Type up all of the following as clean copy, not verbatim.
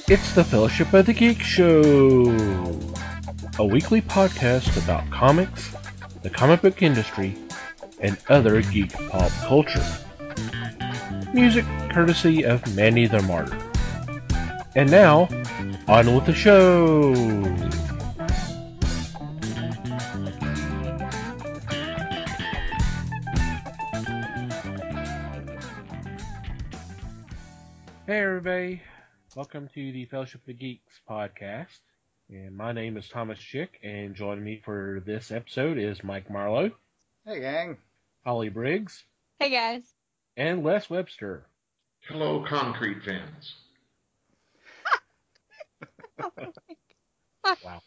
It's the Fellowship of the Geek Show, a weekly podcast about comics, the comic book industry, and other geek pop culture. Music courtesy of Manny the Martyr. And now, on with the show! Hey everybody, welcome to the Fellowship of the Geeks podcast. And my name is Thomas Chick, and joining me for this episode is Mike Marlowe. Hey gang. Holly Briggs. Hey guys. And Les Webster. Hello, concrete fans. Wow.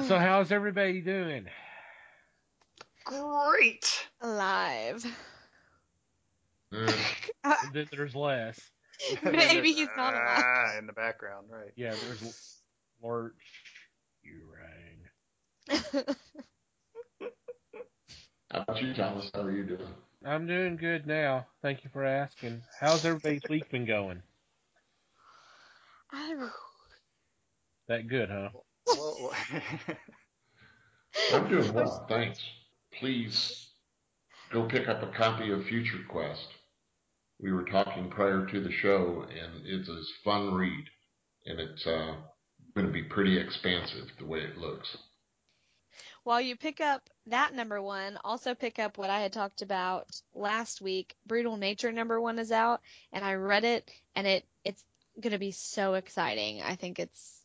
So how's everybody doing? Great. Alive. Then there's Les. Maybe he's not alive. In the background, right. Yeah, there's Lord. You rang. How about you, Thomas? How are you doing? I'm doing good now. Thank you for asking. How's everybody's week been going? That good, huh? Well, I'm doing well, thanks. Please go pick up a copy of Future Quest. We were talking prior to the show, and it's a fun read, and it's going to be pretty expansive the way it looks. While you pick up that #1, also pick up what I had talked about last week. Brutal Nature #1 is out, and I read it, and it's going to be so exciting. I think it's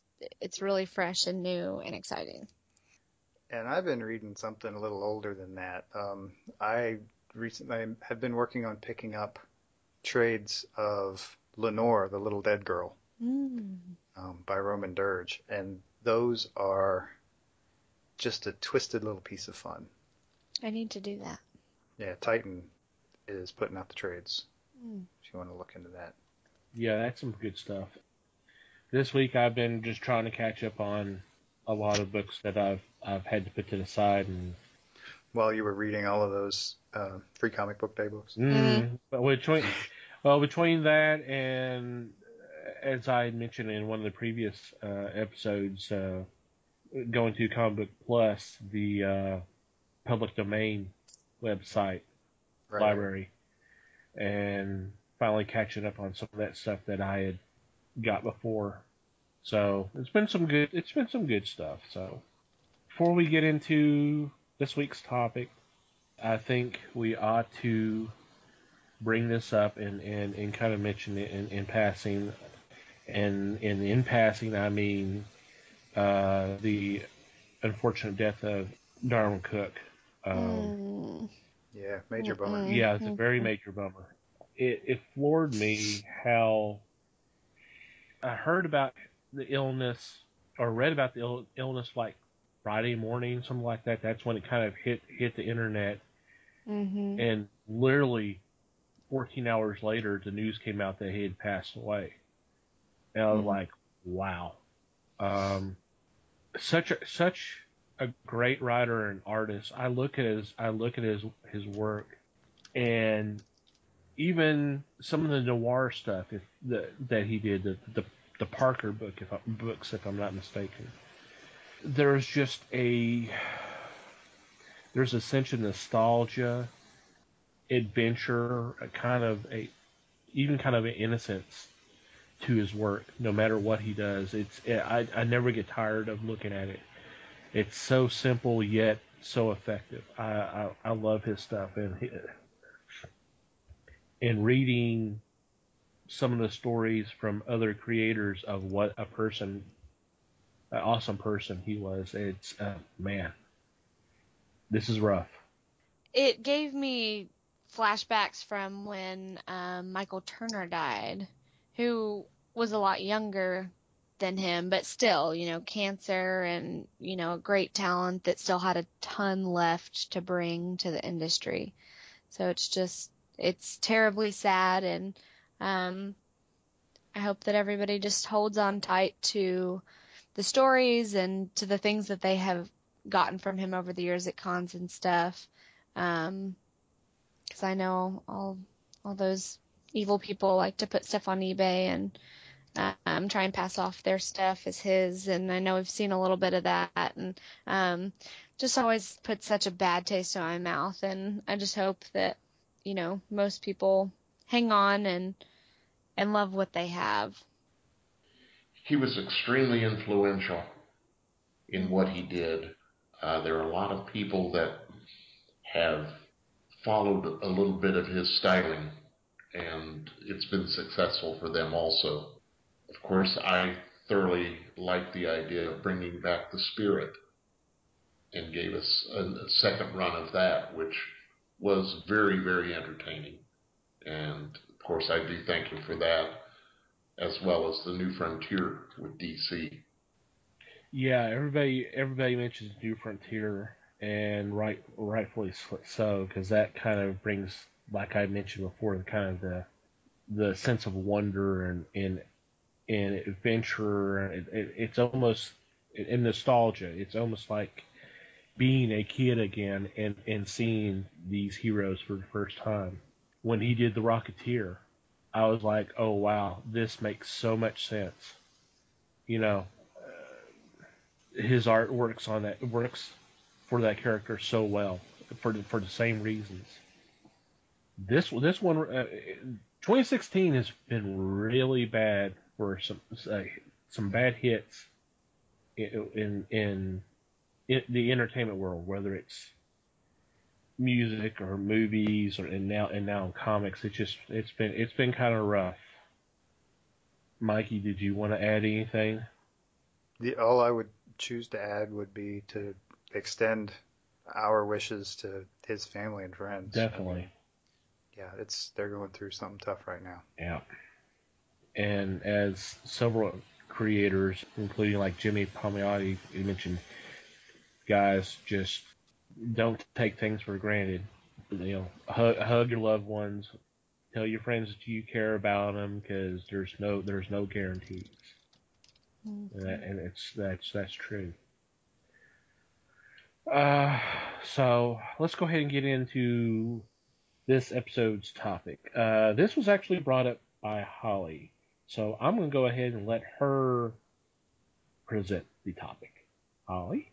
really fresh and new and exciting. and I've been reading something a little older than that. I recently have been working on picking up trades of Lenore, the Little Dead Girl, by Roman Dirge, and those are just a twisted little piece of fun. I need to do that. Yeah, Titan is putting out the trades. If you want to look into that. Yeah, that's some good stuff. This week I've been just trying to catch up on a lot of books that I've had to put to the side, and While you were reading all of those free comic book day books. But between that and, as I mentioned in one of the previous episodes, going to Comic Book Plus, the public domain website library, and finally catching up on some of that stuff that I had got before. So it's been some good stuff. So before we get into this week's topic, I think we ought to bring this up and kind of mention it in passing. And in passing, I mean the unfortunate death of Darwin Cook. Yeah, major bummer. Yeah, it's a very major bummer. It floored me how I heard about the illness or read about the illness like Friday morning, something like that. That's when it kind of hit the internet. And literally 14 hours later, the news came out that he had passed away. And I was like, wow. Such a great writer and artist. I look at his work, and even some of the noir stuff that he did, the Parker books, if I'm not mistaken. There's a sense of nostalgia, adventure, even kind of an innocence to his work, no matter what he does. I never get tired of looking at it. It's so simple yet so effective. I love his stuff, and reading some of the stories from other creators of what an awesome person he was. It's man, this is rough. It gave me flashbacks from when Michael Turner died, who was a lot younger than him, but still, cancer and, a great talent that still had a ton left to bring to the industry. So it's terribly sad, and I hope that everybody just holds on tight to the stories and to the things that they have gotten from him over the years at cons and stuff. Because I know all those evil people like to put stuff on eBay and try and pass off their stuff as his. And I know we've seen a little bit of that, and just always put such a bad taste in my mouth. And I just hope that, most people hang on and love what they have. He was extremely influential in what he did. There are a lot of people that have followed a little bit of his styling, and it's been successful for them also. Of course, I thoroughly like the idea of bringing back the spirit, and gave us a second run of that, which was very, very entertaining. And of course, I do thank him for that, as well as the New Frontier with DC. Yeah, everybody mentions New Frontier, and rightfully so, because that kind of brings, like I mentioned before, the kind of the sense of wonder and adventure. It's almost in nostalgia. It's almost like being a kid again and seeing these heroes for the first time. When he did The Rocketeer, I was like, oh wow, this makes so much sense. His art works for that character so well for the same reasons. This one, 2016 has been really bad for some bad hits in the entertainment world, whether it's music or movies and now in comics. It's been kind of rough. Mikey, did you want to add anything? All I would choose to add would be to extend our wishes to his family and friends. Definitely. Yeah, they're going through something tough right now. Yeah. And as several creators, including like Jimmy Palmiotti, you mentioned, guys, just don't take things for granted. Hug your loved ones. Tell your friends that you care about them, because there's no guarantees. Mm-hmm. And that's true. So let's go ahead and get into this episode's topic. This was actually brought up by Holly, so I'm going to go ahead and let her present the topic. Holly?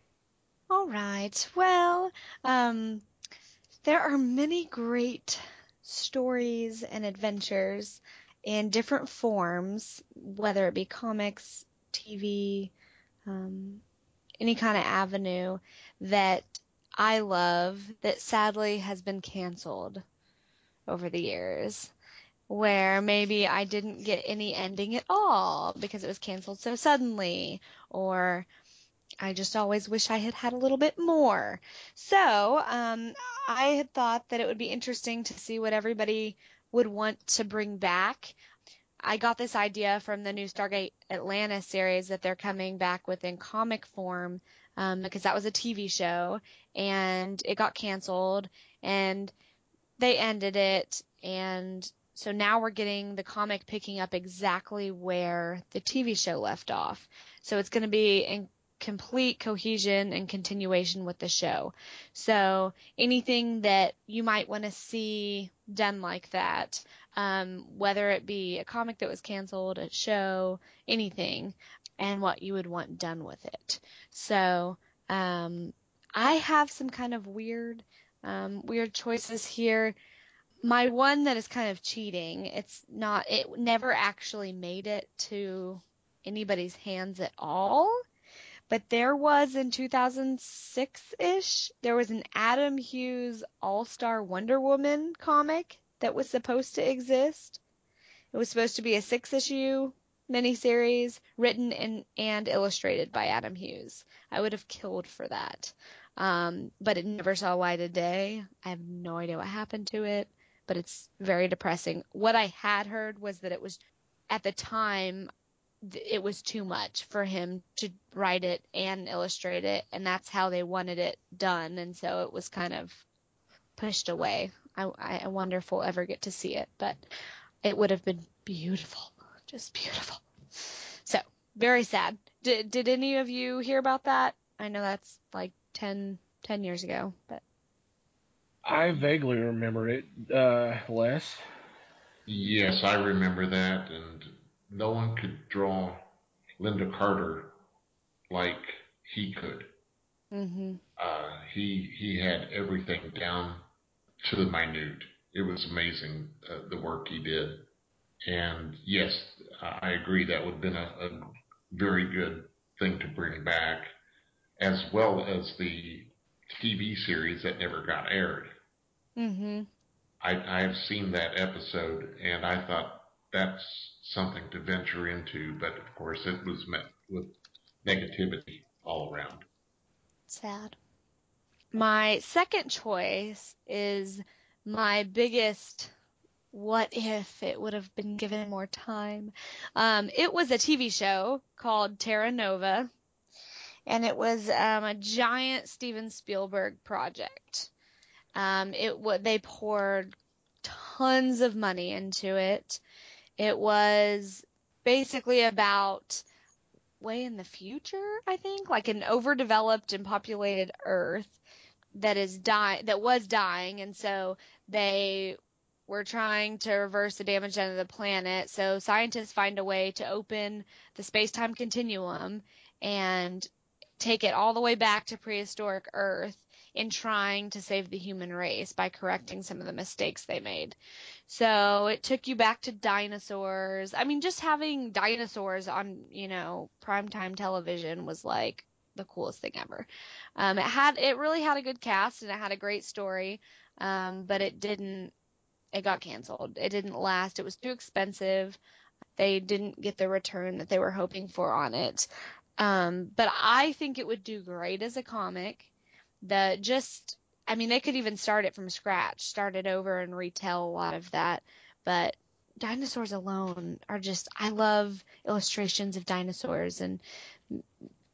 All right. Well, there are many great stories and adventures in different forms, whether it be comics, TV, any kind of avenue that I love that sadly has been canceled over the years, where maybe I didn't get any ending at all because it was canceled so suddenly, or I just always wish I had had a little bit more. So I had thought that it would be interesting to see what everybody would want to bring back. I got this idea from the new Stargate Atlanta series that they're coming back with in comic form, because that was a TV show and it got canceled and they ended it. And so now we're getting the comic picking up exactly where the TV show left off. So it's going to be in complete cohesion and continuation with the show. So anything that you might want to see done like that, whether it be a comic that was canceled, a show, anything, and what you would want done with it. So I have some kind of weird choices here. My one that is kind of cheating, it never actually made it to anybody's hands at all. But there was in 2006-ish, there was an Adam Hughes All-Star Wonder Woman comic that was supposed to exist. It was supposed to be a 6-issue miniseries written and illustrated by Adam Hughes. I would have killed for that. But it never saw light of day. I have no idea what happened to it, but it's very depressing. What I had heard was that it was, at the time, it was too much for him to write it and illustrate it, and that's how they wanted it done, and so it was kind of pushed away. I wonder if we'll ever get to see it, but it would have been beautiful, just beautiful. So, very sad. Did any of you hear about that? I know that's like 10 years ago, but I vaguely remember it. Les? Yes, I remember that, and no one could draw Linda Carter like he could. Mm-hmm. He had everything down to the minute. It was amazing, the work he did. And yes, I agree that would have been a very good thing to bring back, as well as the TV series that never got aired. Mm-hmm. I have seen that episode, and I thought that's something to venture into, but of course it was met with negativity all around. Sad. My second choice is my biggest what if it would have been given more time. It was a TV show called Terra Nova, and it was a giant Steven Spielberg project. They poured tons of money into it. It was basically about way in the future, I think, like an overdeveloped and populated Earth that was dying, and so they were trying to reverse the damage done to the planet. So scientists find a way to open the space-time continuum and take it all the way back to prehistoric Earth in trying to save the human race by correcting some of the mistakes they made. So it took you back to dinosaurs. I mean, just having dinosaurs on, primetime television was like the coolest thing ever. It really had a good cast and it had a great story. But it got canceled. It didn't last. It was too expensive. They didn't get the return that they were hoping for on it. But I think it would do great as a comic. They could even start it from scratch, start it over and retell a lot of that. But dinosaurs alone I love illustrations of dinosaurs, and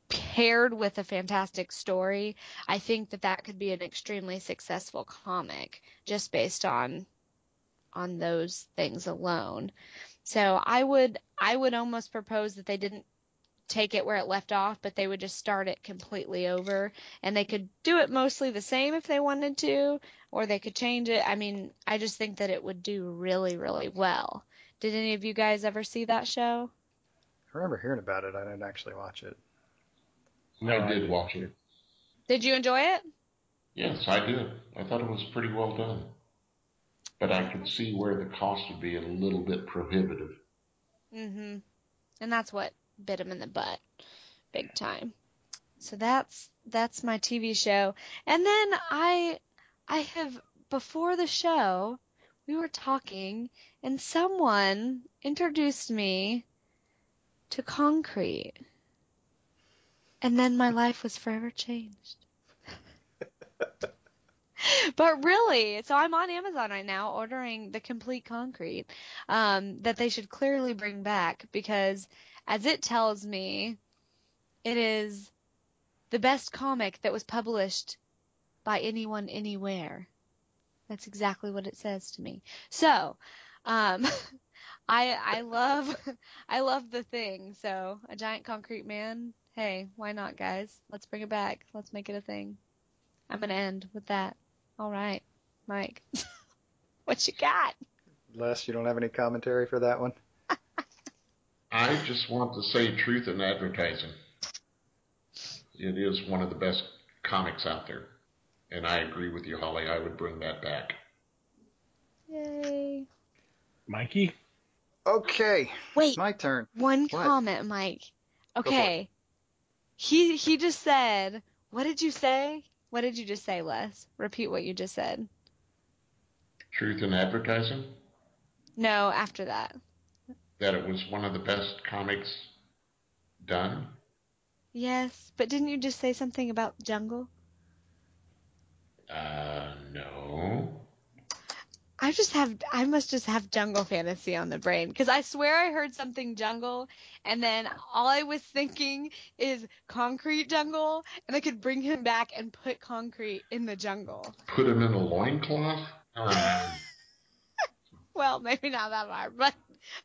paired with a fantastic story, I think that could be an extremely successful comic just based on those things alone. So I would almost propose that they didn't take it where it left off, but they would just start it completely over, and they could do it mostly the same if they wanted to, or they could change it. I mean, I just think that it would do really, really well. Did any of you guys ever see that show? I remember hearing about it. I didn't actually watch it. No, I did watch it. Did you enjoy it? Yes, I did. I thought it was pretty well done. But I could see where the cost would be a little bit prohibitive. Mm-hmm. And that's what bit him in the butt big time. So that's my TV show. And then I have, before the show, we were talking and someone introduced me to concrete. And then my life was forever changed. But really, so I'm on Amazon right now ordering the complete concrete that they should clearly bring back, because as it tells me, it is the best comic that was published by anyone anywhere. That's exactly what it says to me. So, I love the Thing. So a giant concrete man. Hey, why not, guys? Let's bring it back. Let's make it a thing. I'm gonna end with that. All right, Mike. What you got? Les, you don't have any commentary for that one? I just want to say truth in advertising. It is one of the best comics out there. And I agree with you, Holly. I would bring that back. Yay. Mikey? Okay. Wait. My turn. One comment, Mike. Okay. He just said, what did you say? What did you just say, Les? Repeat what you just said. Truth in advertising? No, after that. That it was one of the best comics done? Yes, but didn't you just say something about jungle? No. I must just have jungle fantasy on the brain, because I swear I heard something jungle, and then all I was thinking is concrete jungle, and I could bring him back and put concrete in the jungle. Put him in a loincloth? Well, maybe not that far, but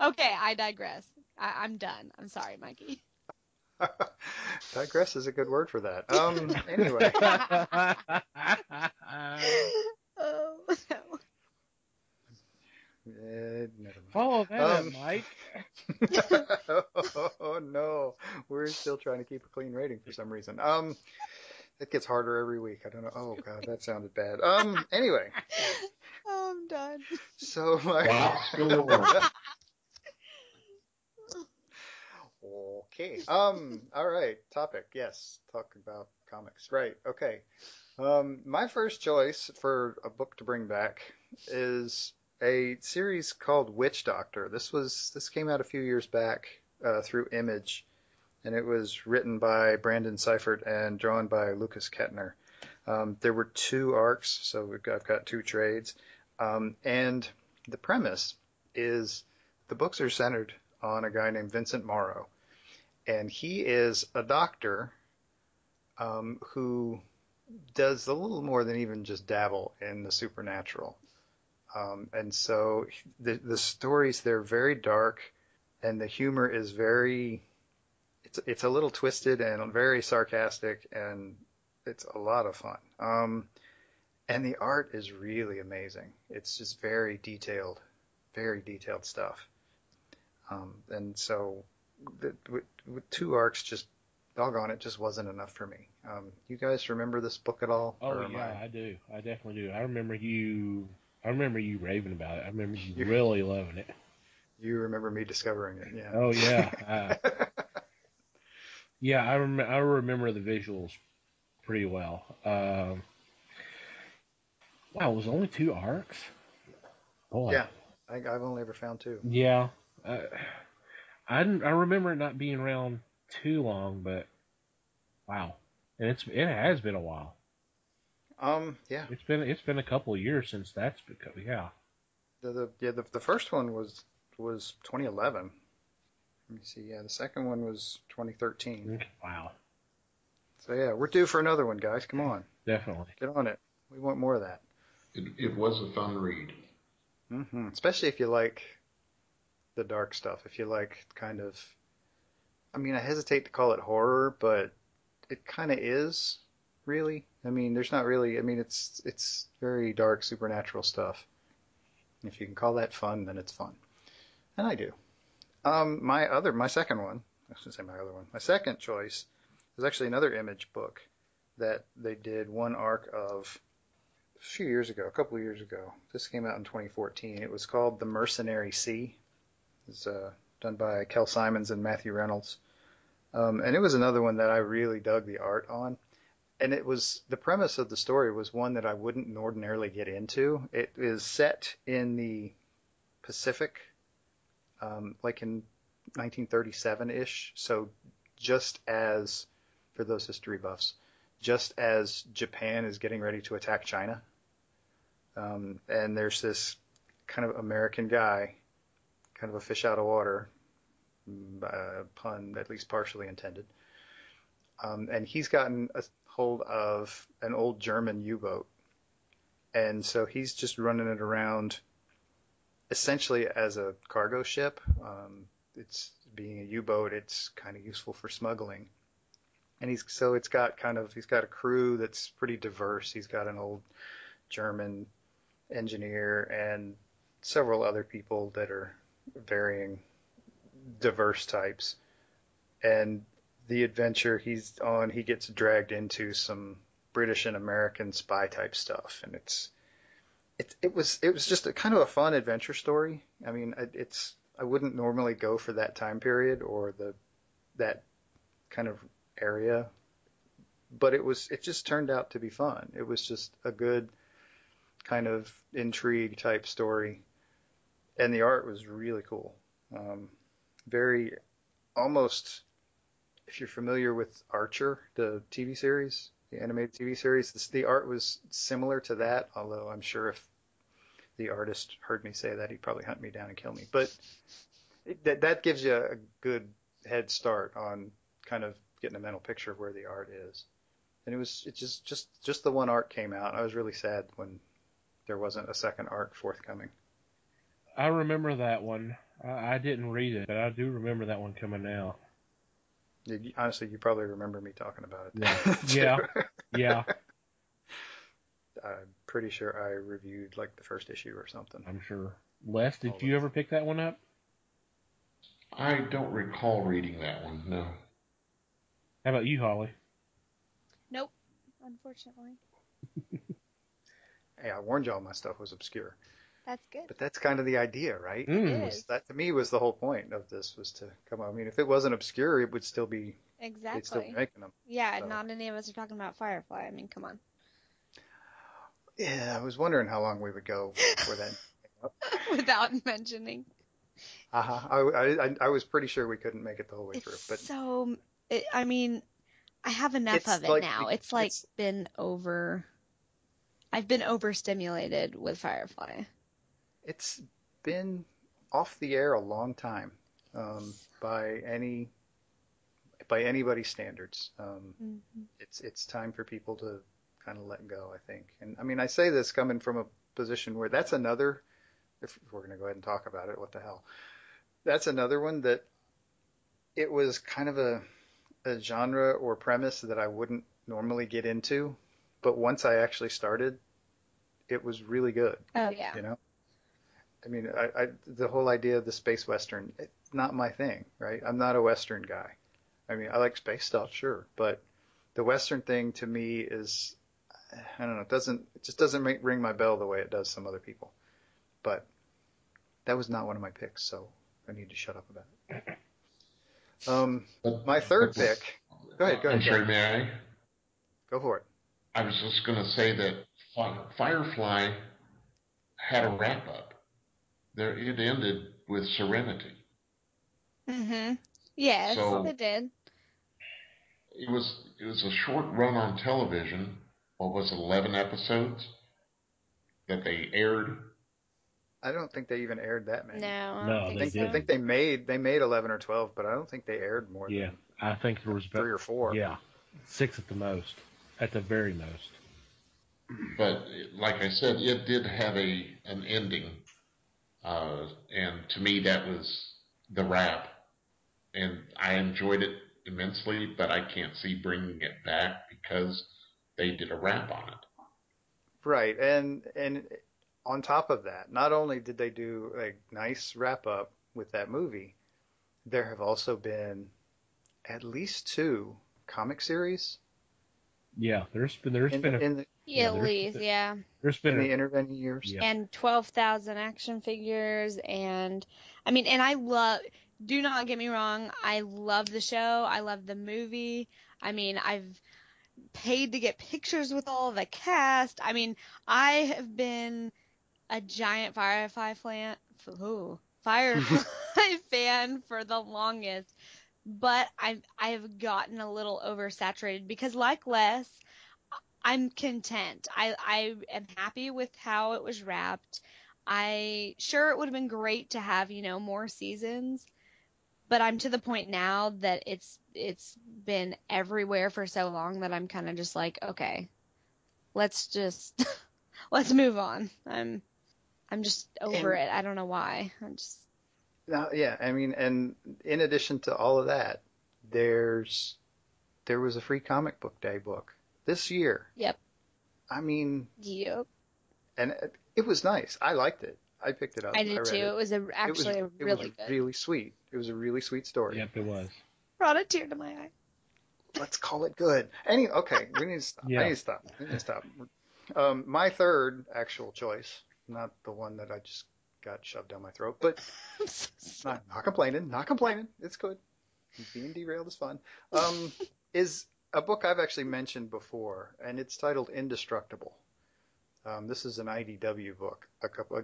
okay, I digress. I'm done. I'm sorry, Mikey. Digress is a good word for that. Anyway. Oh, no. Never mind. Follow that up, Mike. Oh, no. still trying to keep a clean rating for some reason. It gets harder every week. I don't know. Oh God, that sounded bad. Anyway. Oh, I'm done. So my. Lots galore. Okay. All right. Topic. Yes. Talk about comics. Right. Okay. My first choice for a book to bring back is a series called Witch Doctor. This came out a few years back through Image, and it was written by Brandon Seifert and drawn by Lucas Kettner. There were 2 arcs, so I've got 2 trades, and the premise is the books are centered on a guy named Vincent Morrow, and he is a doctor who does a little more than even just dabble in the supernatural. And so the stories, they're very dark, and the humor is it's a little twisted and very sarcastic, and it's a lot of fun. And the art is really amazing. It's just very detailed stuff. And so with 2 arcs, just doggone it, just wasn't enough for me. You guys remember this book at all? Oh yeah, I do. I definitely do. I remember you raving about it. I remember you really loving it. You remember me discovering it, yeah. Oh yeah. Yeah, I remember the visuals pretty well. Wow, it was only 2 arcs? Boy. Yeah, I've only ever found 2. Yeah. I remember it not being around too long, but wow. And it has been a while. Yeah. It's been a couple of years since that's become, yeah. The first one was 2011. Let me see. Yeah, the second one was 2013. Wow. So yeah, we're due for another one, guys. Come on. Definitely. Get on it. We want more of that. It was a fun read. Mm-hmm. Especially if you like the dark stuff. If you like kind of, I mean, I hesitate to call it horror, but it kind of is, really. I mean, there's not really, I mean, it's very dark supernatural stuff. If you can call that fun, then it's fun. And I do. My second one, I should say my other one. My second choice was actually another Image book that they did 1 arc of a couple of years ago. This came out in 2014. It was called The Mercenary Sea. It's done by Kel Simons and Matthew Reynolds. And it was another one that I really dug the art on. And the premise of the story was one that I wouldn't ordinarily get into. It is set in the Pacific, like in 1937-ish. So just as, for those history buffs, just as Japan is getting ready to attack China. And there's this kind of American guy, kind of a fish out of water, pun at least partially intended. And he's gotten a hold of an old German U-boat. And so he's just running it around essentially as a cargo ship. It's being a U-boat, it's kind of useful for smuggling. And he's got a crew that's pretty diverse. He's got an old German engineer and several other people that are varying diverse types. And the adventure he's on, he gets dragged into some British and American spy type stuff, and it was just a kind of a fun adventure story. I mean, I wouldn't normally go for that time period or that kind of area, but it just turned out to be fun. It was just a good kind of intrigue type story, and the art was really cool. Very almost, if you're familiar with Archer, the TV series, the animated TV series, the art was similar to that, although I'm sure if the artist heard me say that, he'd probably hunt me down and kill me. But that gives you a good head start on kind of getting a mental picture of where the art is. And it just the 1 arc came out. I was really sad when there wasn't a second arc forthcoming. I remember that one. I didn't read it, but I do remember that one coming out. Honestly, you probably remember me talking about it. Yeah. Yeah. I'm pretty sure I reviewed like the first issue or something. I'm sure. Les, did you ever pick that one up? I don't recall reading that one, no. How about you, Holly? Nope, unfortunately. Hey, I warned y'all my stuff was obscure. That's good. But that's kind of the idea, right? It is. That to me was the whole point of this, was to come on. I mean, if it wasn't obscure, it would still be, they'd still be Exactly. making them. Yeah, So, not any of us are talking about Firefly. I mean, come on. yeah, I was wondering how long we would go before that came up. Without mentioning. I was pretty sure we couldn't make it the whole way through, It's but so, I mean, I have enough it's of it like now. It's like I've been overstimulated with Firefly. it's been off the air a long time, by anybody's standards. Mm-hmm. It's time for people to kind of let go, I think. And I mean, I say this coming from a position where that's another, if we're going to go ahead and talk about it, what the hell? That's another one that it was kind of a genre or premise that I wouldn't normally get into, but once I actually started, it was really good. Oh, yeah. You know, I mean, the whole idea of the space western, it's not my thing, right? I'm not a western guy. I mean, I like space stuff, sure, but the western thing to me is, I don't know, it just doesn't ring my bell the way it does some other people. But that was not one of my picks, so I need to shut up about it. My third pick. Go ahead. I'm sorry, may I? Go for it. I was just going to say that Firefly had a wrap up. It ended with Serenity. Mm-hmm. Yes, So it did. it was a short run on television. What was it, 11 episodes that they aired? I don't think they even aired that many. No, I No, don't they think so. I think they made 11 or 12, but I don't think they aired more Yeah, than I think there was about 3 or 4. Yeah, 6 at the most, at the very most. But like I said, it did have an ending, and to me that was the wrap, and I enjoyed it immensely. But I can't see bringing it back because they did a wrap on it. Right. And on top of that, not only did they do a nice wrap up with that movie, there have also been at least 2 comic series Yeah, there's been Yeah, at least, yeah. there's been in the intervening years. Yeah. And 12,000 action figures. And, I mean, and do not get me wrong, I love the show. I love the movie. I mean, I've paid to get pictures with all the cast. I mean, I have been a giant Firefly fan for the longest, but I've gotten a little oversaturated because, like Les, I'm content. I am happy with how it was wrapped. Sure, it would have been great to have, more seasons, but I'm to the point now that it's been everywhere for so long that I'm kind of just like, okay, let's just let's move on. I'm just over And it. I don't know why. I'm just yeah, I mean, and in addition to all of that, there was a free comic book day book this year. Yep. I mean, Yep. and it was nice. I liked it. I picked it up. I did read too. it. It was actually a really it was good. really sweet. It was a really sweet story. Yep, it was. Brought a tear to my eye. Let's call it good. Okay, we need to stop. Yeah. I need to stop. My third actual choice, not the one that I just got shoved down my throat, but not complaining, not complaining. It's good. Being derailed is fun. Is a book I've actually mentioned before, and it's titled Indestructible. This is an IDW book. A couple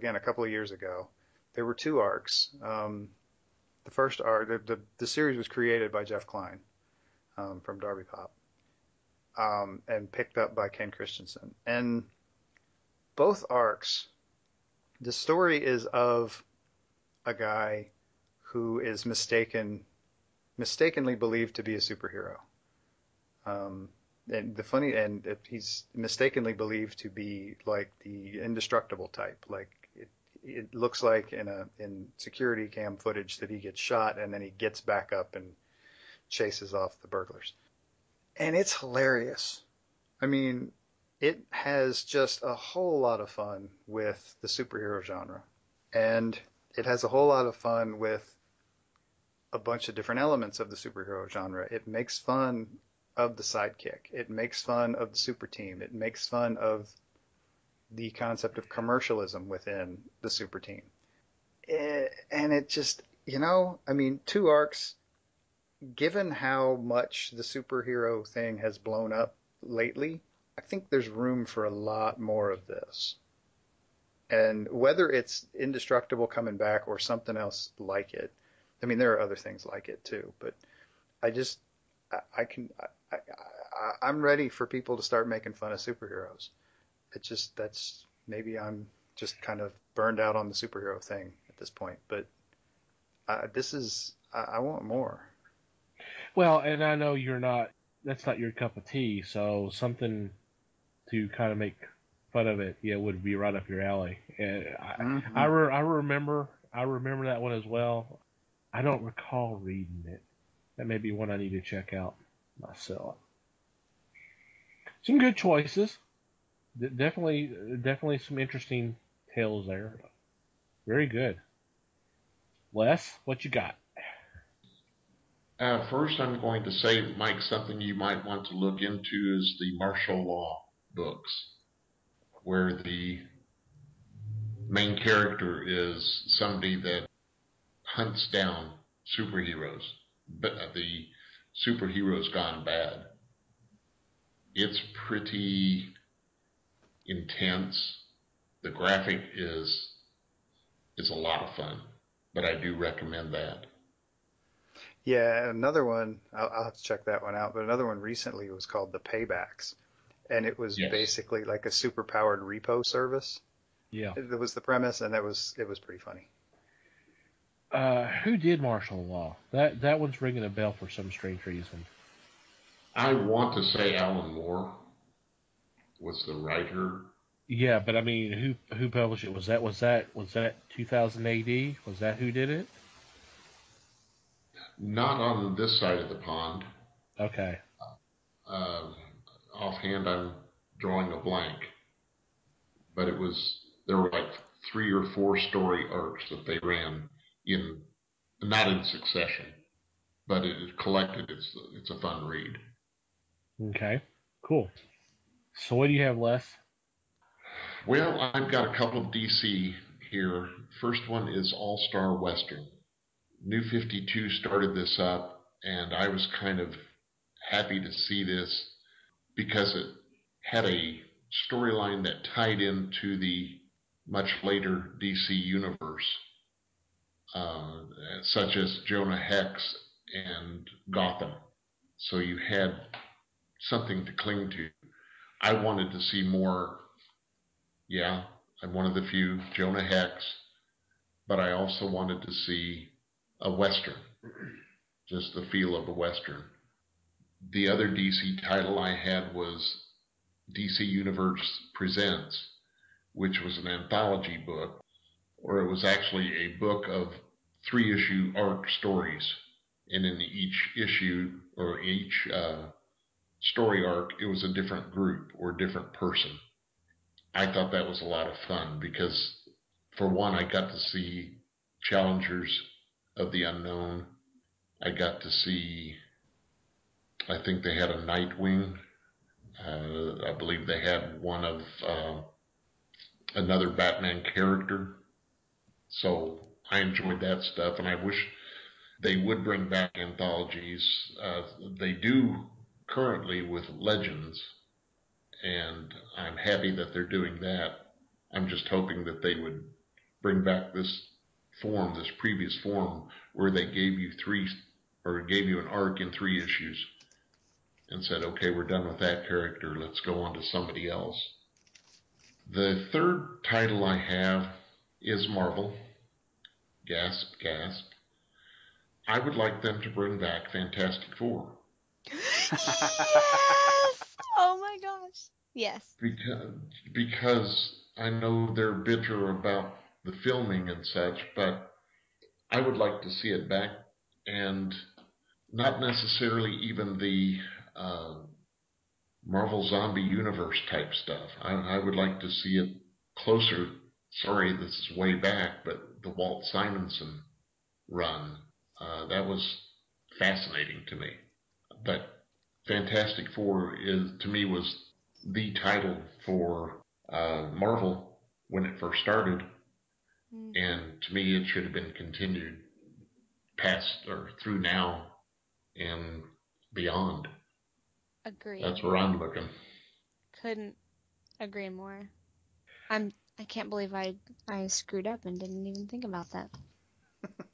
of years ago, there were 2 arcs. The first arc, the series was created by Jeff Klein, from Darby Pop, and picked up by Ken Christensen. And both arcs, the story is of a guy who is mistakenly believed to be a superhero. And he's mistakenly believed to be like the indestructible type. Like it looks like in security cam footage that he gets shot and then he gets back up and chases off the burglars. And it's hilarious. I mean, it has just a whole lot of fun with the superhero genre. And it has a whole lot of fun with a bunch of different elements of the superhero genre. It makes fun of the sidekick. It makes fun of the super team. It makes fun of the concept of commercialism within the super team. And it just, I mean, 2 arcs, given how much the superhero thing has blown up lately, I think there's room for a lot more of this. And whether it's Indestructible coming back or something else like it, I mean, there are other things like it too, but I'm ready for people to start making fun of superheroes. Maybe I'm just kind of burned out on the superhero thing at this point, but I want more. Well, and I know that's not your cup of tea, so something to kind of make fun of it, would be right up your alley. And I remember that one as well. I don't recall reading it. That may be one I need to check out myself. Some good choices. Definitely some interesting tales there. Very good. Les, what you got? First, I'm going to say, Mike, something you might want to look into is the martial law books, where the main character is somebody that hunts down superheroes, but the superheroes gone bad. It's pretty intense. The graphic is a lot of fun, but I do recommend that. Yeah, another one, I'll have to check that one out, but another one recently was called The Paybacks, and it was basically like a super-powered repo service. Yeah. It was the premise, and it was pretty funny. Who did martial law? That one's ringing a bell for some strange reason. I want to say Alan Moore was the writer. Yeah, but I mean, who published it? Was that 2000 AD? Was that who did it? Not on this side of the pond. Okay. Offhand, I'm drawing a blank. But there were like 3 or 4 story arcs that they ran not in succession, but it collected. It's a fun read. Okay. Cool. So what do you have, Les? Well, I've got a couple of DC here. First one is All-Star Western. New 52 started this up, and I was kind of happy to see this because it had a storyline that tied into the much later DC universe, such as Jonah Hex and Gotham. So you had something to cling to. I wanted to see more. Yeah, I'm one of the few, Jonah Hex, but I also wanted to see a Western, just the feel of a Western. The other DC title I had was DC Universe Presents, which was an anthology book, or it was actually a book of 3-issue arc stories. And in each issue, or each story arc, it was a different group or different person. I thought that was a lot of fun because, for one, I got to see Challengers of the Unknown. I got to see, I think they had a Nightwing. I believe they had one of another Batman character. So I enjoyed that stuff, and I wish they would bring back anthologies. They do currently with Legends, and I'm happy that they're doing that. I'm just hoping that they would bring back this previous form, where they gave you an arc in 3 issues and said, okay, we're done with that character, let's go on to somebody else. The third title I have is Marvel. Gasp, gasp. I would like them to bring back Fantastic Four. Yes! Oh my gosh. Yes. Because I know they're bitter about the filming and such, but I would like to see it back, and not necessarily even the Marvel Zombie Universe type stuff. I would like to see it closer. Sorry, this is way back, but the Walt Simonson run. That was fascinating to me. But Fantastic Four to me, was the title for Marvel when it first started, and to me, it should have been continued past or through now and beyond. Agreed. That's where I'm looking. Couldn't agree more. I can't believe I screwed up and didn't even think about that.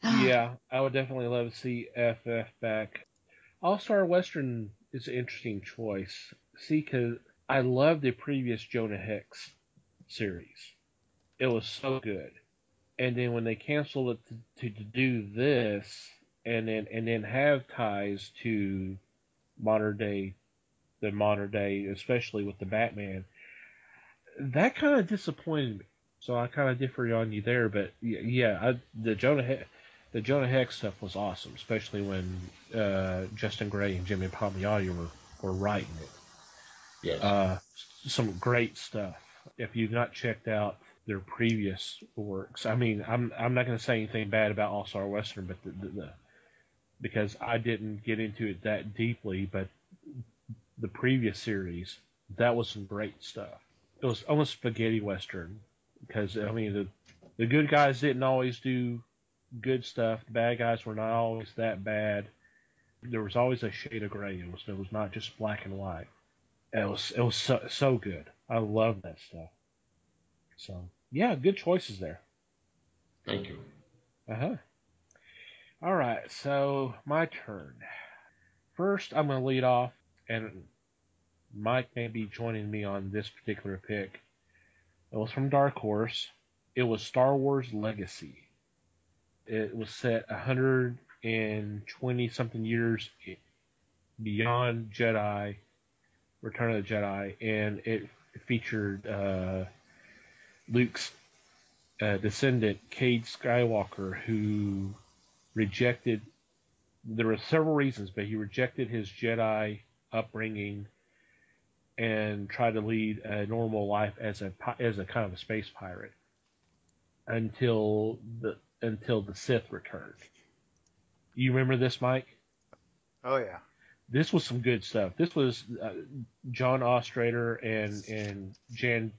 Yeah, I would definitely love to see FF back. All-Star Western is an interesting choice. See, because I love the previous Jonah Hex series. It was so good. And then when they canceled it to do this, and then have ties to the modern day, especially with the Batman, that kind of disappointed me. So I kind of differ on you there, but yeah, the Jonah Hex stuff was awesome, especially when Justin Gray and Jimmy Palmiotti were writing it. Yes. Some great stuff. If you've not checked out their previous works, I mean, I'm not going to say anything bad about All Star Western, but because I didn't get into it that deeply, but the previous series, that was some great stuff. It was almost spaghetti western because I mean the good guys didn't always do good stuff. The bad guys were not always that bad. There was always a shade of gray. It was not just black and white. It was so good. I love that stuff. So yeah, good choices there. Thank you. All right, so my turn. First, I'm going to lead off, and Mike may be joining me on this particular pick. It was from Dark Horse. It was Star Wars Legacy. It was set 120 something years beyond Jedi, Return of the Jedi, and it featured Luke's descendant, Cade Skywalker, who rejected. There were several reasons, but he rejected his Jedi upbringing and tried to lead a normal life as a kind of a space pirate until the Sith returned. You remember this, Mike? Oh yeah. This was some good stuff. This was John Ostrander and Jan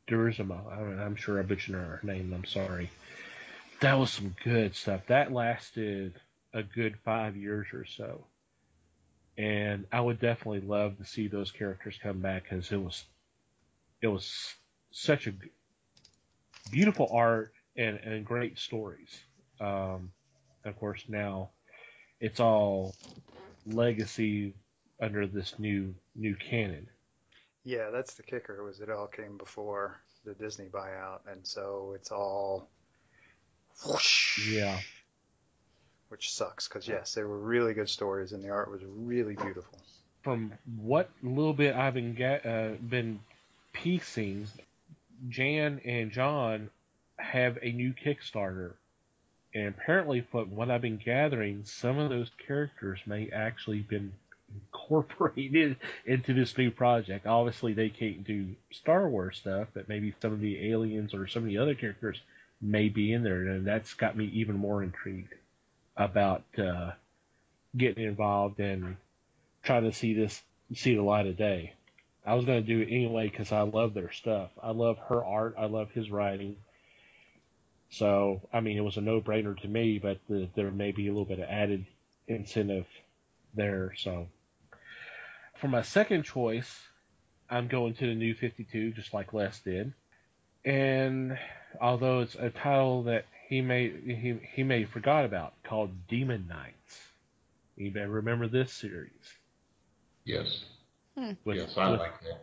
Duursema. I'm sure I butchered her name. I'm sorry. That was some good stuff. That lasted a good 5 years or so, and I would definitely love to see those characters come back because it was such a beautiful art and great stories. Of course, now it's all legacy under this new canon. Yeah, that's the kicker. Was it all came before the Disney buyout, and so it's all whoosh. Yeah. Which sucks because yes, they were really good stories, and the art was really beautiful. From what little bit I've been piecing, Jan and John have a new Kickstarter, and apparently, from what I've been gathering, some of those characters may actually been incorporated into this new project. Obviously, they can't do Star Wars stuff, but maybe some of the aliens or some of the other characters may be in there, and that's got me even more intrigued about getting involved and trying to see the light of day. I was going to do it anyway because I love their stuff. I love her art. I love his writing. So, I mean, it was a no-brainer to me, but there may be a little bit of added incentive there. So, for my second choice, I'm going to the New 52, just like Les did. And although it's a title that he may have forgot about, called Demon Knights. Anybody remember this series? Yes. With, yes, I like that.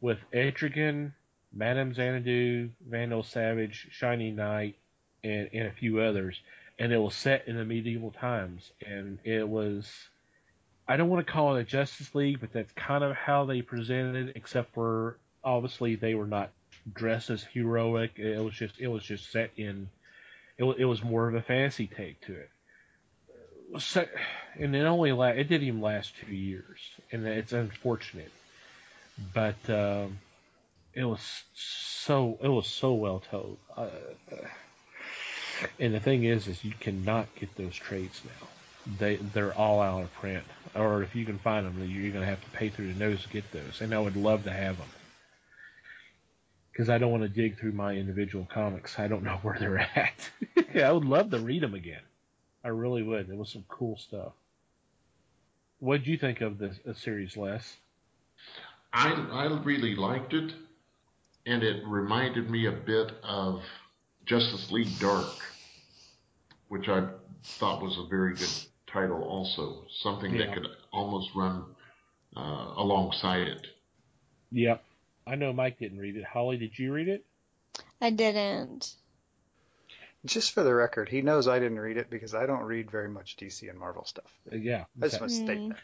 With Etrigan, Madame Xanadu, Vandal Savage, Shining Knight, and a few others. And it was set in the medieval times. And it was, I don't want to call it a Justice League, but that's kind of how they presented it, except for obviously they were not dressed as heroic. It was just set in, it was more of a fantasy take to it. So, and it didn't even last 2 years, and it's unfortunate. But it was so well told. And the thing is you cannot get those trades now. They're all out of print. Or if you can find them, you're going to have to pay through the nose to get those. And I would love to have them. Because I don't want to dig through my individual comics. I don't know where they're at. I would love to read them again. I really would. There was some cool stuff. What did you think of the series, Les? I really liked it, and it reminded me a bit of Justice League Dark, which I thought was a very good title also. Something that could almost run alongside it. Yep. I know Mike didn't read it. Holly, did you read it? I didn't. Just for the record, he knows I didn't read it because I don't read very much DC and Marvel stuff. Yeah. I just want to state that.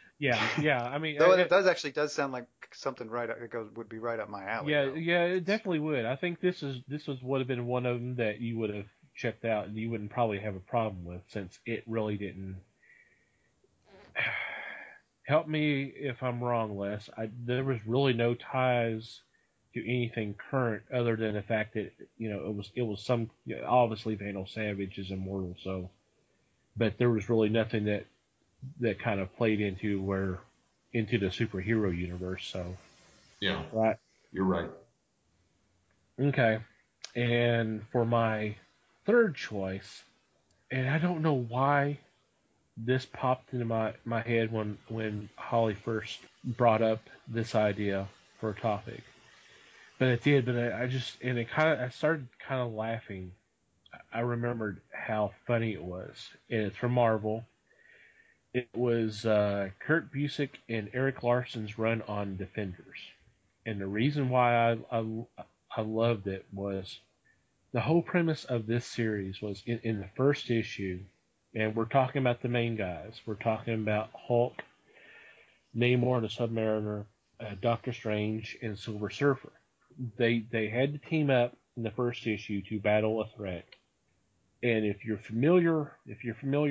Yeah. I mean, Though it does sound like something would be right up my alley. Yeah, it definitely would. I think this would have been one of them that you would have checked out and you wouldn't probably have a problem with, since it really didn't. Help me if I'm wrong, Les. There was really no ties to anything current other than the fact that it was some obviously Vandal Savage is immortal, so, but there was really nothing that kind of played into the superhero universe. So yeah, right, you're right. Okay, and for my third choice, and I don't know why this popped into my head when Holly first brought up this idea for a topic. But it did, but I started kind of laughing. I remembered how funny it was. And it's from Marvel. It was Kurt Busiek and Eric Larson's run on Defenders. And the reason why I loved it was the whole premise of this series was in the first issue, and we're talking about the main guys. We're talking about Hulk, Namor the Submariner, Doctor Strange, and Silver Surfer. They had to team up in the first issue to battle a threat. And if you're familiar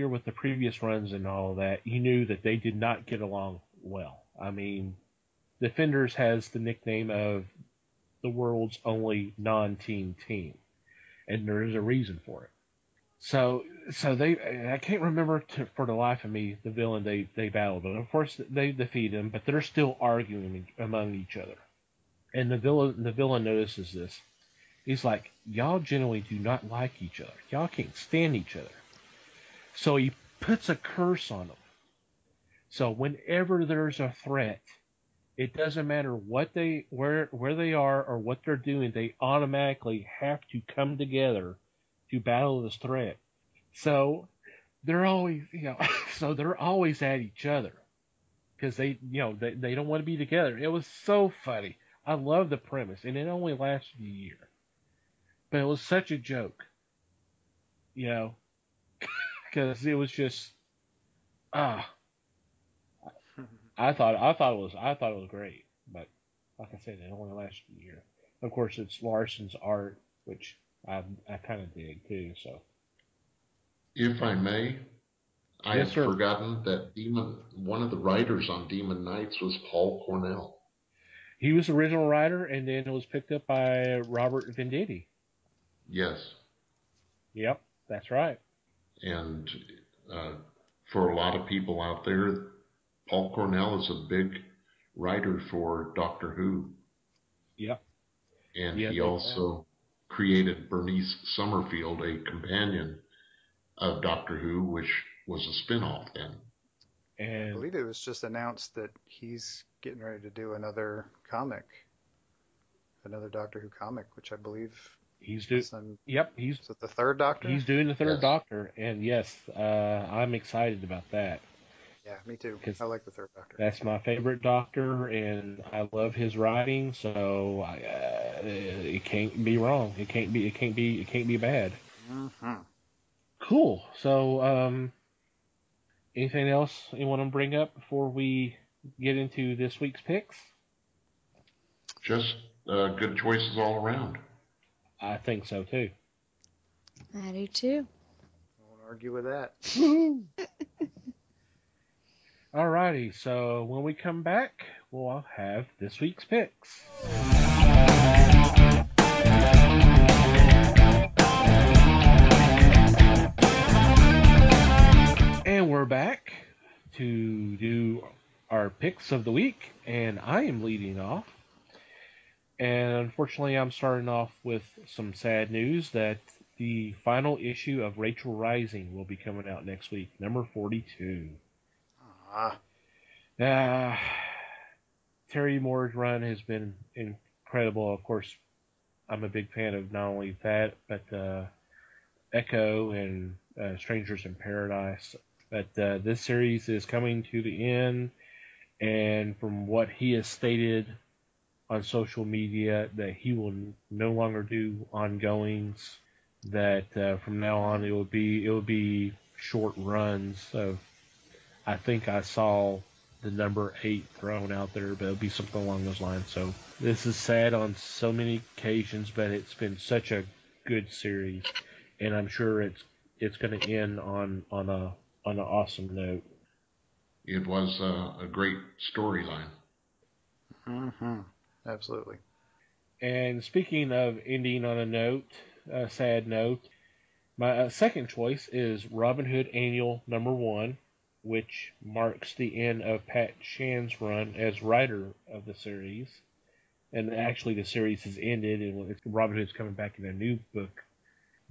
with the previous runs and all of that, you knew that they did not get along well. I mean, Defenders has the nickname of the world's only non-team team, and there is a reason for it. So I can't remember for the life of me the villain they battled, but of course they defeat him, but they're still arguing among each other. And the villain notices this. He's like, y'all generally do not like each other. Y'all can't stand each other. So he puts a curse on them. So whenever there's a threat, it doesn't matter where they are or what they're doing, they automatically have to come together to battle this threat. So they're always at each other because they don't want to be together. It was so funny. I love the premise, and it only lasted a year. But it was such a joke, because it was just, I thought it was great. But like I said, it only lasted a year. Of course, it's Larson's art, which I kind of dig too. So, if I may, I Yes, had sir. forgotten that one of the writers on Demon Knights was Paul Cornell. he was the original writer, and then it was picked up by Robert Venditti. Yes. Yep, that's right. And for a lot of people out there, Paul Cornell is a big writer for Doctor Who. Yep. And Yeah, he also created Bernice Summerfield, a companion of Doctor Who, which was a spin-off then. And I believe it was just announced that he's getting ready to do another comic, another Doctor Who comic, which I believe he's doing. Yep, is it the third Doctor? He's doing the third Yes. Doctor, and yes, I'm excited about that. Yeah, me too. 'Cause I like the third Doctor. That's my favorite Doctor, and I love his writing. So it can't be wrong. It can't be bad. Mm-hmm. Cool. So anything else you want to bring up before we get into this week's picks? Just good choices all around. I think so too. I do too. I won't argue with that. Alrighty, so when we come back, we'll have this week's picks. our picks of the week, and I am leading off. And unfortunately, I'm starting off with some sad news that the final issue of Rachel Rising will be coming out next week, number 42. Ah, Uh, Terry Moore's run has been incredible. Of course, I'm a big fan of not only that, but Echo and Strangers in Paradise. But this series is coming to the end, and from what he has stated on social media, that he will no longer do ongoings. That from now on it will be short runs. So I think I saw the number 8 thrown out there, but it'll be something along those lines. So this is sad on so many occasions, but it's been such a good series, and I'm sure it's going to end on an awesome note. It was a great storyline. absolutely. And speaking of ending on a sad note, my second choice is Robin Hood Annual number 1, which marks the end of Pat Shan's run as writer of the series. And actually, the series has ended, and Robin Hood's coming back in a new book.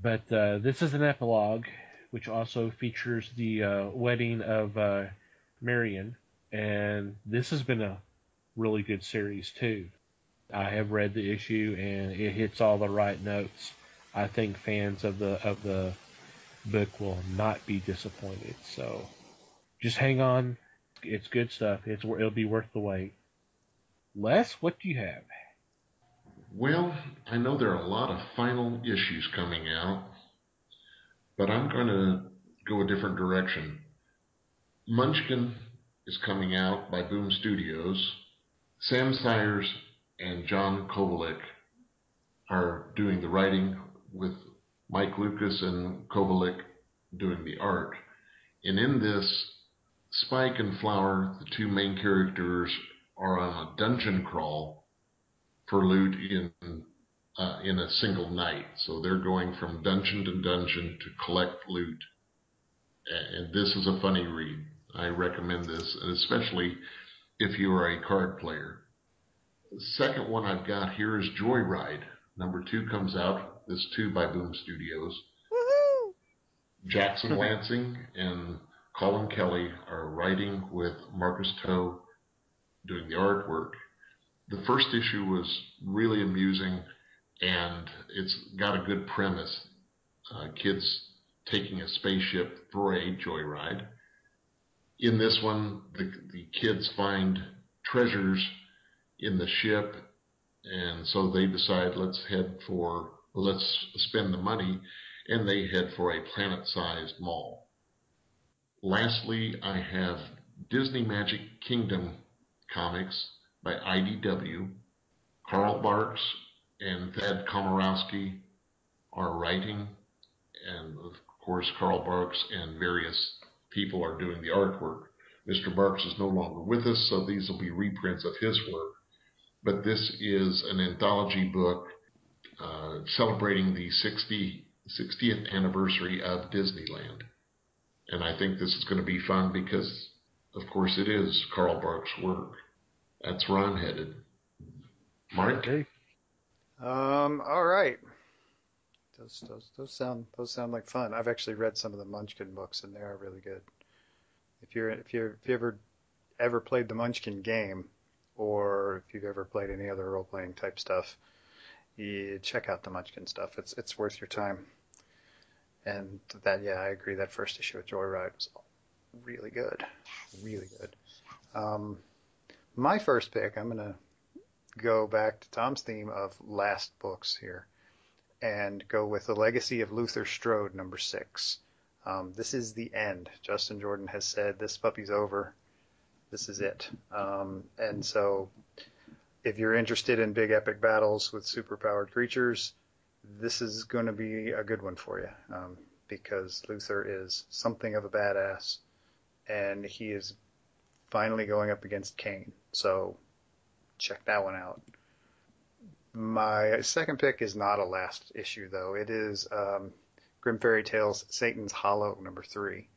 But this is an epilogue, which also features the wedding of Marion, and this has been a really good series too. I have read the issue, and it hits all the right notes. I think fans of the book will not be disappointed. So just hang on. It's good stuff. It'll be worth the wait. Les, what do you have? Well, I know there are a lot of final issues coming out, but I'm going to go a different direction. Munchkin is coming out by Boom Studios. Sam Sayers and John Kovalik are doing the writing, with Mike Lucas and Kovalik doing the art. And in this, Spike and Flower, the two main characters, are on a dungeon crawl for loot in a single night. So they're going from dungeon to dungeon to collect loot. And this is a funny read. I recommend this, especially if you are a card player. The second one I've got here is Joyride. Number 2 comes out. This too by Boom Studios. Woohoo! Jackson Lansing and Colin Kelly are writing, with Marcus Toe doing the artwork. The first issue was really amusing, and it's got a good premise. Kids taking a spaceship for a joyride. In this one, the kids find treasures in the ship, and so they decide let's spend the money, and they head for a planet-sized mall. Lastly, I have Disney Magic Kingdom comics by IDW. Carl Barks and Thad Komorowski are writing, and of course Carl Barks and various people are doing the artwork. Mr. Barks is no longer with us, so these will be reprints of his work. But this is an anthology book celebrating the 60th anniversary of Disneyland. And I think this is going to be fun because, of course, it is Carl Barks' work. That's where I'm headed. Mike? Okay. All right. Those sound like fun. I've actually read some of the Munchkin books, and they are really good. If you ever played the Munchkin game, or if you've ever played any other role-playing type stuff, you check out the Munchkin stuff. It's worth your time. And that, yeah, I agree. That first issue of Joyride was really good, really good. My first pick, I'm gonna go back to Tom's theme of last books here, and go with The Legacy of Luther Strode, number 6. This is the end. Justin Jordan has said this puppy's over. This is it. And so if you're interested in big epic battles with superpowered creatures, this is going to be a good one for you, because Luther is something of a badass, and he is finally going up against Kane. So check that one out. My second pick is not a last issue, though. It is Grim Fairy Tales Satan's Hollow, number 3.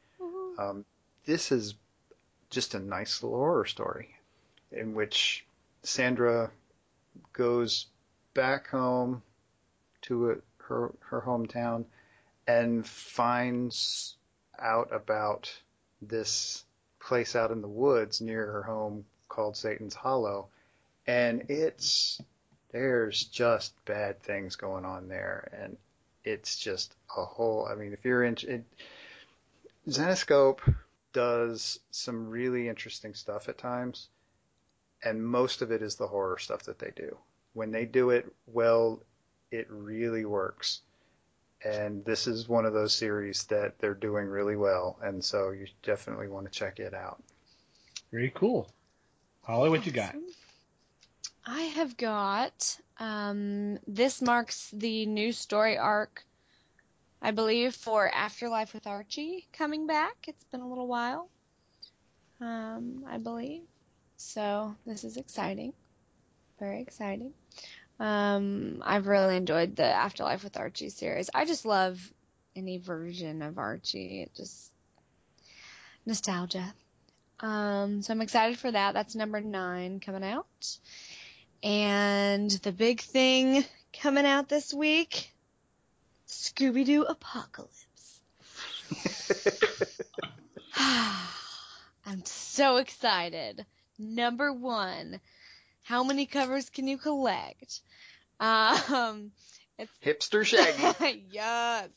This is just a nice little horror story in which Sandra goes back home to her hometown and finds out about this place out in the woods near her home called Satan's Hollow. And there's just bad things going on there. And it's just a whole, I mean, if you're into Zenescope does some really interesting stuff at times, and most of it is the horror stuff that they do. When they do it well, it really works. And this is one of those series that they're doing really well, and so you definitely want to check it out. Very cool. Holly, what you got? I have got, this marks the new story arc, I believe, for Afterlife with Archie coming back. It's been a little while, I believe. So this is exciting. Very exciting. I've really enjoyed the Afterlife with Archie series. I just love any version of Archie. It just, nostalgia. So I'm excited for that. That's number 9 coming out. And the big thing coming out this week, Scooby-Doo Apocalypse. I'm so excited. Number 1, how many covers can you collect? It's Hipster Shaggy. Yes.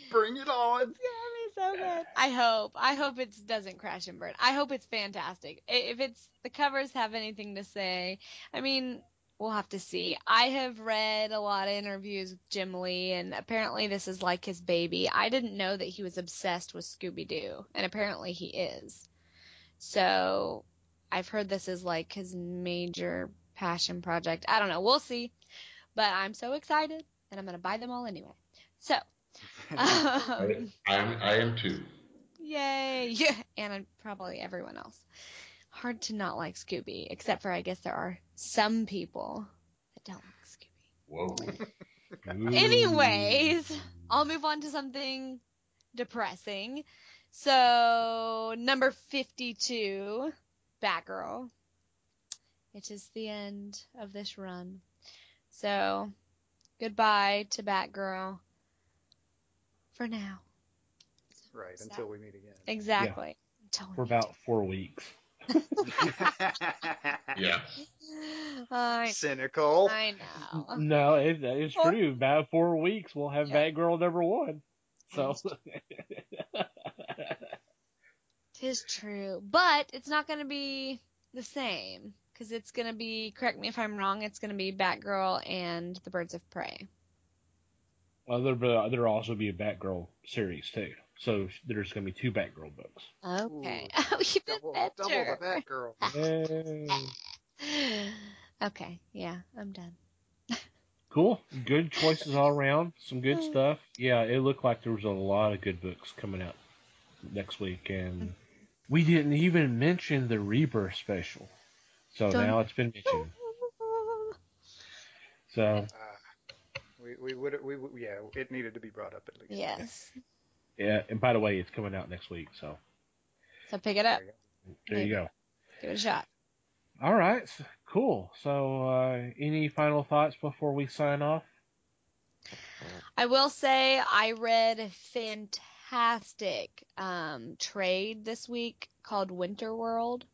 Bring it on. It's gonna be so good. I hope it doesn't crash and burn. I hope it's fantastic. If the covers have anything to say, I mean, we'll have to see. I have read a lot of interviews with Jim Lee, and apparently this is like his baby. I didn't know that he was obsessed with Scooby-Doo, and apparently he is. So I've heard this is like his major passion project. I don't know. We'll see. But I'm so excited, and I'm going to buy them all anyway. So. I am too. Yay. Yeah. And probably everyone else. Hard to not like Scooby, except for I guess there are some people that don't like Scooby. Whoa. Anyways, I'll move on to something depressing. So, number 52, Batgirl. It is the end of this run. So, goodbye to Batgirl for now. Right, until we meet again. Exactly. Yeah. For about 4 weeks. Yeah. Cynical. I know. No, it's true. About 4 weeks, we'll have Batgirl number 1. So. Tis true. But it's not going to be the same. Because it's going to be, correct me if I'm wrong, it's going to be Batgirl and the Birds of Prey. Well, there'll also be a Batgirl series, too. So there's going to be 2 Batgirl books. Okay. Oh, even better. Double the Batgirl. Okay. Yeah, I'm done. Cool. Good choices all around. Some good stuff. Yeah, it looked like there was a lot of good books coming out next week. And we didn't even mention the Rebirth special. So now it's been mentioned. So. It needed to be brought up at least. Yes. Yeah, and by the way, it's coming out next week, so. So pick it up. There you go. Give it a shot. All right, cool. So, any final thoughts before we sign off? I will say I read a fantastic trade this week called Winter World.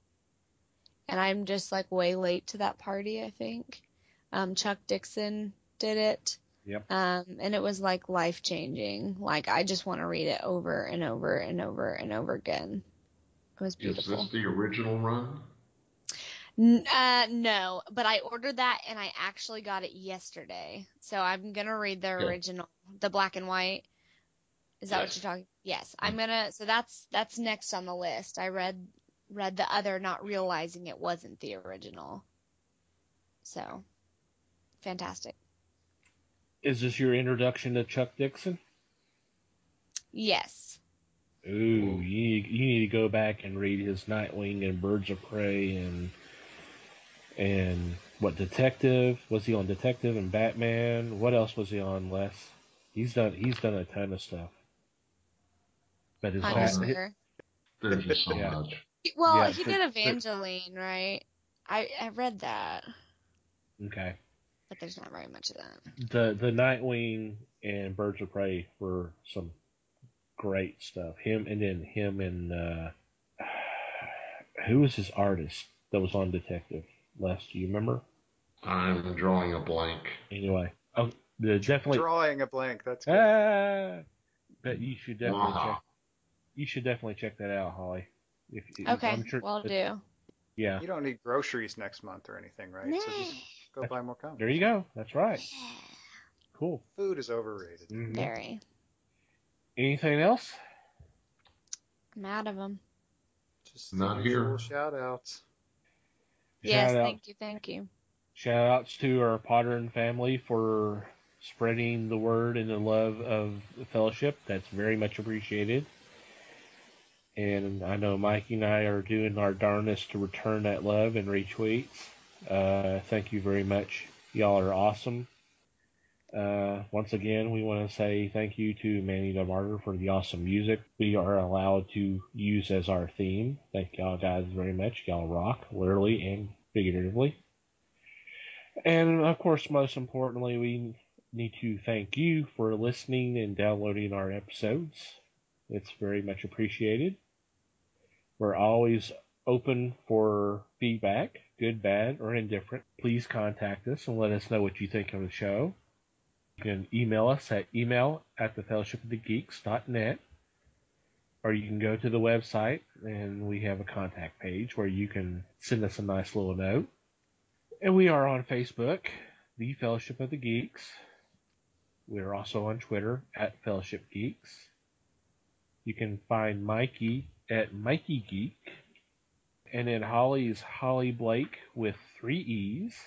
And I'm just like way late to that party, I think. Chuck Dixon did it. Yep. And it was like life changing. Like I just want to read it over and over and over and over again. It was beautiful. Is this the original run? No, but I ordered that and I actually got it yesterday. So I'm gonna read the original, the black and white. Is that what you're talking? Yes, I'm gonna. So that's next on the list. I read the other, not realizing it wasn't the original. So, fantastic. Is this your introduction to Chuck Dixon? Yes. Ooh, you need to go back and read his Nightwing and Birds of Prey and what Detective? Was he on Detective and Batman? What else was he on, Les? He's done a ton of stuff. But his There's just so much. Well, Yeah, he the- did Evangeline, right? I read that, Okay. but there's not very much of that. The Nightwing and Birds of Prey were some great stuff. Him and who was his artist that was on Detective? Les, do you remember? I'm drawing a blank. Anyway, oh, definitely. Drawing a blank. That's good. But you should definitely check. You should definitely check that out, Holly. Okay, I'm sure. will do. Yeah. You don't need groceries next month or anything, right? So just go buy more comics. There you go. That's right. Yeah. Cool. Food is overrated. Mm-hmm. Very. Anything else? I'm out of them. Just Not the here. usual shout outs. Yes, Shout out. thank you. Shout outs to our Potter and family for spreading the word and the love of the fellowship. That's very much appreciated. And I know Mikey and I are doing our darnest to return that love and retweets. Thank you very much. Y'all are awesome. Once again, we want to say thank you to Manny the Martyr for the awesome music we are allowed to use as our theme. Thank y'all guys very much. Y'all rock, literally and figuratively. And of course, most importantly, we need to thank you for listening and downloading our episodes. It's very much appreciated. We're always open for feedback, good, bad, or indifferent. Please contact us and let us know what you think of the show. You can email us at email@thefellowshipofthegeeks.net, or you can go to the website and we have a contact page where you can send us a nice little note. And we are on Facebook, The Fellowship of the Geeks. We're also on Twitter at Fellowship Geeks. You can find Mikey at Mikey Geek. And then Holly is Holly Blake with 3 E's.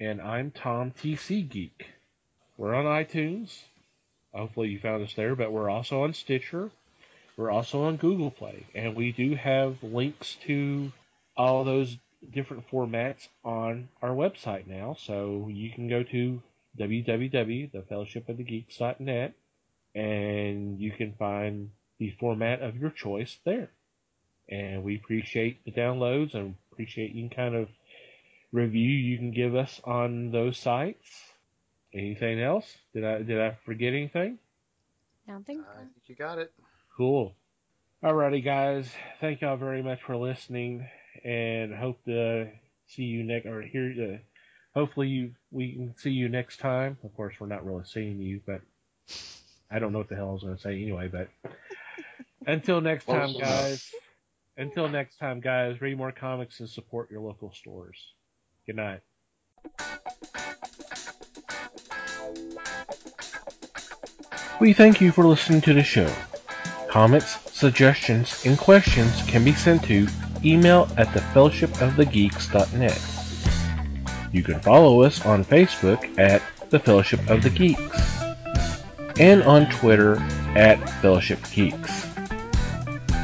And I'm Tom TC Geek. We're on iTunes. Hopefully you found us there, but we're also on Stitcher. We're also on Google Play. And we do have links to all those different formats on our website now. So you can go to www.thefellowshipofthegeeks.net and you can find the format of your choice there. And we appreciate the downloads and appreciate any kind of review you can give us on those sites. Anything else? Did I forget anything? I don't think I so. think you got it. Cool. Alrighty, guys. Thank y'all very much for listening, and hope to see you next or hear. Hopefully, we can see you next time. Of course, we're not really seeing you, but I don't know what the hell I was going to say anyway. But until next time, guys. Until next time, guys. Read more comics and support your local stores. Good night. We thank you for listening to the show. Comments, suggestions, and questions can be sent to email@thefellowshipofthegeeks.net. You can follow us on Facebook at The Fellowship of the Geeks and on Twitter at Fellowship Geeks.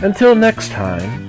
Until next time,